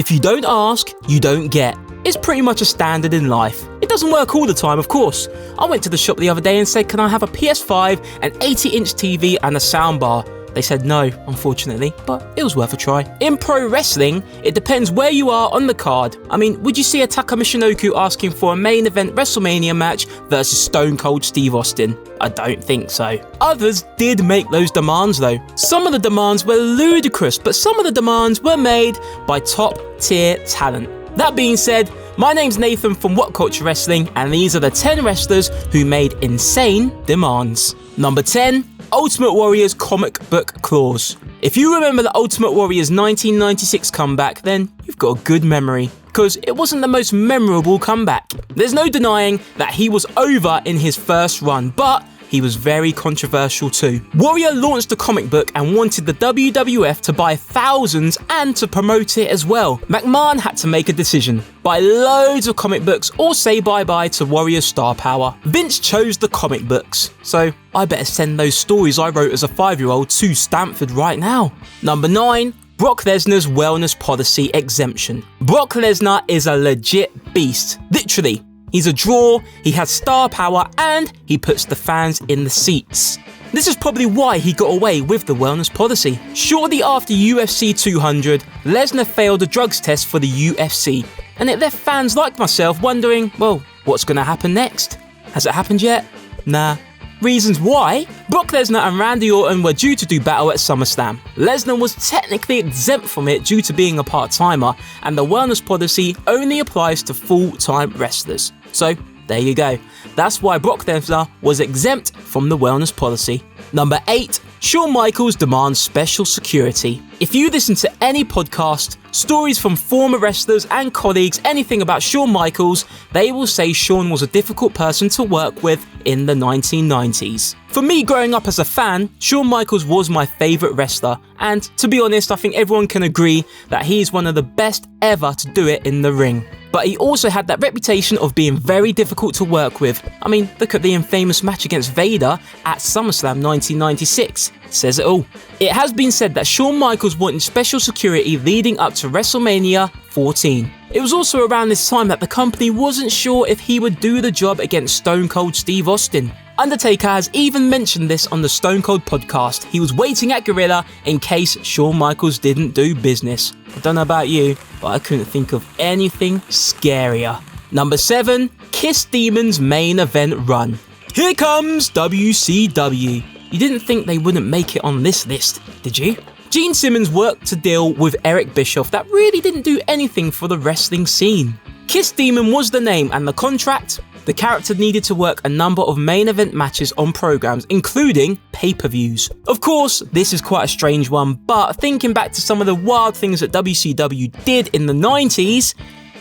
If you don't ask, you don't get. It's pretty much a standard in life. It doesn't work all the time, of course. I went to the shop the other day and said, can I have a PS5, an 80-inch TV and a soundbar? They said no, unfortunately, but it was worth a try. In pro wrestling, it depends where you are on the card. I mean, would you see a Taka Michinoku asking for a main event WrestleMania match versus Stone Cold Steve Austin? I don't think so. Others did make those demands though. Some of the demands were ludicrous, but some of the demands were made by top tier talent. That being said, my name's Nathan from What Culture Wrestling, and these are the 10 wrestlers who made insane demands. Number 10. Ultimate Warrior's comic book clause. If you remember the Ultimate Warrior's 1996 comeback, then you've got a good memory, because it wasn't the most memorable comeback. There's no denying that he was over in his first run, but he was very controversial too. Warrior launched the comic book and wanted the WWF to buy thousands and to promote it as well. McMahon had to make a decision: buy loads of comic books or say bye-bye to Warrior's star power. Vince chose the comic books, so I better send those stories I wrote as a 5-year-old to Stanford right now. Number 9. Brock Lesnar's wellness policy exemption. Brock Lesnar is a legit beast, literally. He's a draw, he has star power, and he puts the fans in the seats. This is probably why he got away with the wellness policy. Shortly after UFC 200, Lesnar failed a drugs test for the UFC, and it left fans like myself wondering, well, what's going to happen next? Has it happened yet? Nah. Reasons why? Brock Lesnar and Randy Orton were due to do battle at SummerSlam. Lesnar was technically exempt from it due to being a part-timer, and the wellness policy only applies to full-time wrestlers. So, there you go. That's why Brock Lesnar was exempt from the wellness policy. Number 8. Shawn Michaels demands special security. If you listen to any podcast, stories from former wrestlers and colleagues, anything about Shawn Michaels, they will say Shawn was a difficult person to work with in the 1990s. For me, growing up as a fan, Shawn Michaels was my favourite wrestler, and to be honest, I think everyone can agree that he's one of the best ever to do it in the ring. But he also had that reputation of being very difficult to work with. I mean, look at the infamous match against Vader at SummerSlam 1996. Says it all. It has been said that Shawn Michaels wanted special security leading up to WrestleMania 14. It was also around this time that the company wasn't sure if he would do the job against Stone Cold Steve Austin. Undertaker has even mentioned this on the Stone Cold podcast. He was waiting at Gorilla in case Shawn Michaels didn't do business. I don't know about you, but I couldn't think of anything scarier. Number 7. Kiss Demon's main event run. Here comes WCW. You didn't think they wouldn't make it on this list, did you? Gene Simmons worked to deal with Eric Bischoff that really didn't do anything for the wrestling scene. Kiss Demon was the name, and the contract? The character needed to work a number of main event matches on programs, including pay-per-views. Of course, this is quite a strange one, but thinking back to some of the wild things that WCW did in the 90s,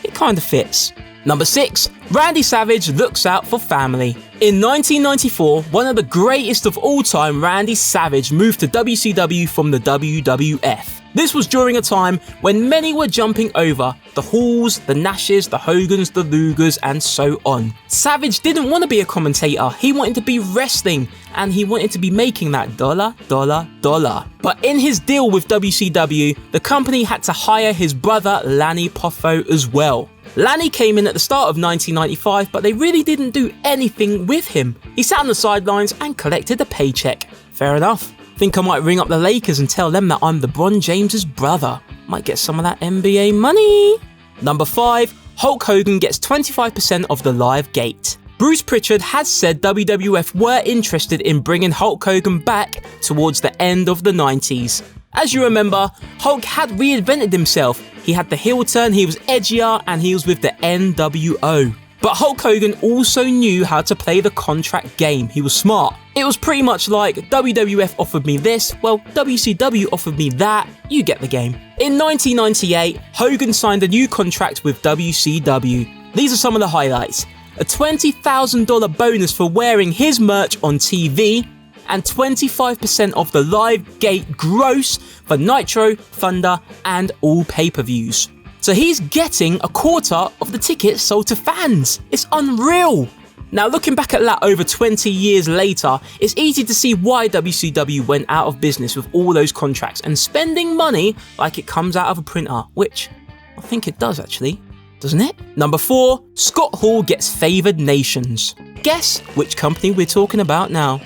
it kind of fits. Number 6. Randy Savage looks out for family. In 1994, one of the greatest of all time, Randy Savage, moved to WCW from the WWF. This was during a time when many were jumping over the Halls, the Nashes, the Hogans, the Lugers, and so on. Savage didn't want to be a commentator, he wanted to be wrestling, and he wanted to be making that dollar. But in his deal with WCW, the company had to hire his brother Lanny Poffo as well. Lanny came in at the start of 1995, but they really didn't do anything with him. He sat on the sidelines and collected a paycheck. Fair enough. Think I might ring up the Lakers and tell them that I'm LeBron James's brother. Might get some of that NBA money. Number 5. Hulk Hogan gets 25% of the live gate. Bruce Pritchard has said WWF were interested in bringing Hulk Hogan back towards the end of the 90s. As you remember, Hulk had reinvented himself. He had the heel turn, he was edgier, and he was with the NWO. But Hulk Hogan also knew how to play the contract game. He was smart. It was pretty much like WWF offered me this, well, WCW offered me that, you get the game. In 1998, Hogan signed a new contract with WCW. These are some of the highlights. A $20,000 bonus for wearing his merch on TV, and 25% of the live gate gross for Nitro, Thunder, and all pay-per-views. So he's getting a quarter of the tickets sold to fans. It's unreal. Now, looking back at that over 20 years later, it's easy to see why WCW went out of business with all those contracts and spending money like it comes out of a printer, which I think it does actually, doesn't it? Number 4, Scott Hall gets favoured nations. Guess which company we're talking about now?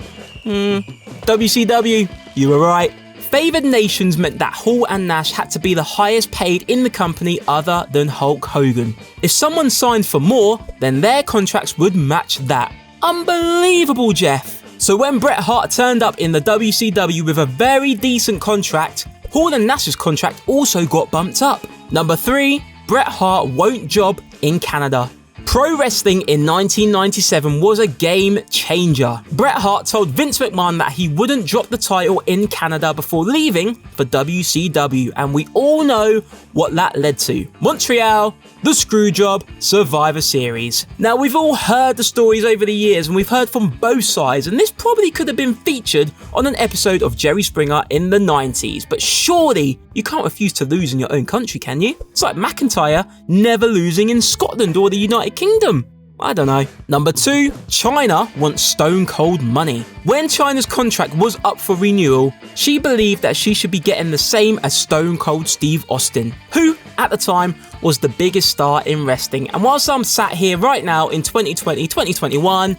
WCW, you were right. Favoured nations meant that Hall and Nash had to be the highest paid in the company other than Hulk Hogan. If someone signed for more, then their contracts would match that. Unbelievable, Jeff. So when Bret Hart turned up in the WCW with a very decent contract, Hall and Nash's contract also got bumped up. Number 3, Bret Hart won't job in Canada. Pro wrestling in 1997 was a game changer. Bret Hart told Vince McMahon that he wouldn't drop the title in Canada before leaving for WCW, and we all know what that led to. Montreal, the Screwjob, Survivor Series. Now, we've all heard the stories over the years, and we've heard from both sides, and this probably could have been featured on an episode of Jerry Springer in the 90s, but surely you can't refuse to lose in your own country, can you? It's like McIntyre never losing in Scotland or the United Kingdom. I don't know. Number 2, China wants Stone Cold money. When China's contract was up for renewal, she believed that she should be getting the same as Stone Cold Steve Austin, who, at the time, was the biggest star in wrestling. And whilst I'm sat here right now in 2020, 2021,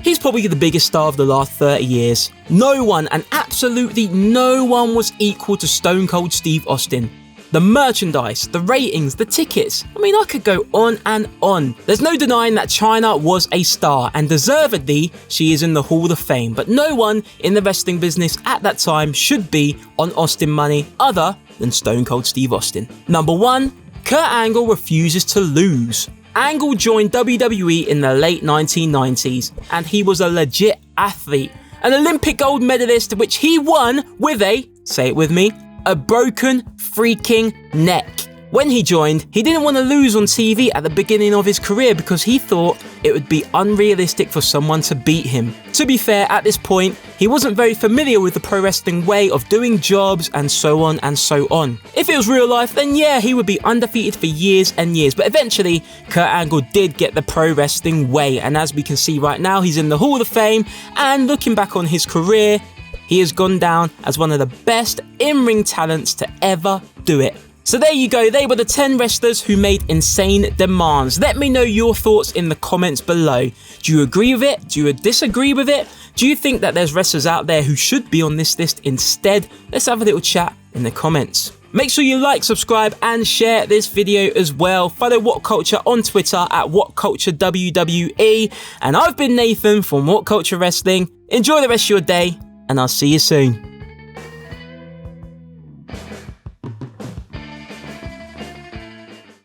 he's probably the biggest star of the last 30 years. No one, and absolutely no one, was equal to Stone Cold Steve Austin. The merchandise, the ratings, the tickets. I mean, I could go on and on. There's no denying that China was a star, and deservedly, she is in the Hall of Fame. But no one in the wrestling business at that time should be on Austin money other than Stone Cold Steve Austin. Number 1, Kurt Angle refuses to lose. Angle joined WWE in the late 1990s, and he was a legit athlete. An Olympic gold medalist, which he won with a, say it with me, a broken freaking neck. When he joined, he didn't want to lose on TV at the beginning of his career because he thought it would be unrealistic for someone to beat him. To be fair, at this point, he wasn't very familiar with the pro wrestling way of doing jobs and so on and so on. If it was real life, then yeah, he would be undefeated for years and years. But eventually, Kurt Angle did get the pro wrestling way. And as we can see right now, he's in the Hall of Fame. And looking back on his career, he has gone down as one of the best in-ring talents to ever do it. So there you go, they were the 10 wrestlers who made insane demands. Let me know your thoughts in the comments below. Do you agree with it? Do you disagree with it? Do you think that there's wrestlers out there who should be on this list instead? Let's have a little chat in the comments. Make sure you like, subscribe and share this video as well. Follow What Culture on Twitter at WhatCultureWWE. And I've been Nathan from What Culture Wrestling. Enjoy the rest of your day, and I'll see you soon.